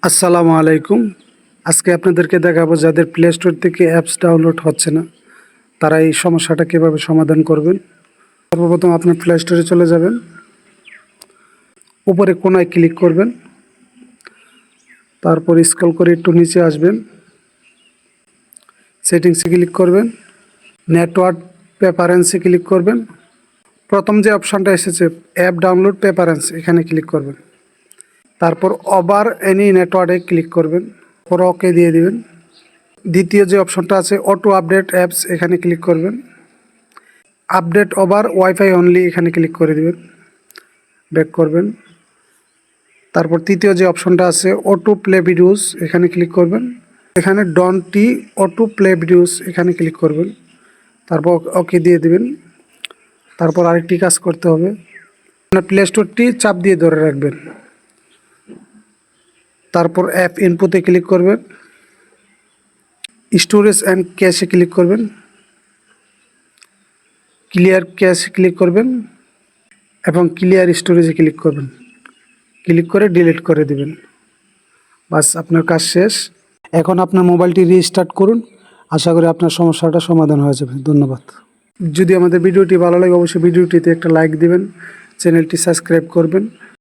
আসসালামু আলাইকুম। আজকে আপনাদেরকে দেখাবো যাদের প্লে স্টোর থেকে অ্যাপস ডাউনলোড হচ্ছে না, তারা এই সমস্যাটা কীভাবে সমাধান করবেন। সর্বপ্রথম আপনার প্লে স্টোরে চলে যাবেন, উপরে কোনায় ক্লিক করবেন, তারপর স্ক্রল করে একটু নিচে আসবেন, সেটিংসে ক্লিক করবেন, নেটওয়ার্ক প্রেফারেন্সে ক্লিক করবেন। প্রথম যে অপশানটা এসেছে অ্যাপ ডাউনলোড প্রেফারেন্স, এখানে ক্লিক করবেন। তারপর ওভার এনি নেটওয়ার্কে ক্লিক করবেন, পরে ওকে দিয়ে দিবেন। দ্বিতীয় যে অপশনটা আছে অটো আপডেট অ্যাপস, এখানে ক্লিক করবেন। আপডেট ওভার ওয়াইফাই অনলি, এখানে ক্লিক করে দিবেন, ব্যাক করবেন। তারপর তৃতীয় যে অপশনটা আছে অটো প্লে ভিডিওস, এখানে ক্লিক করবেন। এখানে ডন্ট অটো প্লে ভিডিওস, এখানে ক্লিক করবেন, তারপর ওকে দিয়ে দিবেন। তারপর আরেকটি কাজ করতে হবে, আপনার প্লে স্টোরটি চাপ দিয়ে ধরে রাখবেন। তারপর অ্যাপ ইনপুটে ক্লিক করবেন, স্টোরেজ অ্যান্ড ক্যাশে ক্লিক করবেন, ক্লিয়ার ক্যাশে ক্লিক করবেন এবং ক্লিয়ার স্টোরেজে ক্লিক করবেন। ক্লিক করে ডিলিট করে দিবেন। বাস, আপনার কাজ শেষ। এখন আপনার মোবাইলটি রিস্টার্ট করুন। আশা করি আপনার সমস্যাটা সমাধান হয়ে যাবে। ধন্যবাদ। যদি আমাদের ভিডিওটি ভালো লাগে অবশ্যই ভিডিওটিতে একটা লাইক দিবেন, চ্যানেলটি সাবস্ক্রাইব করবেন।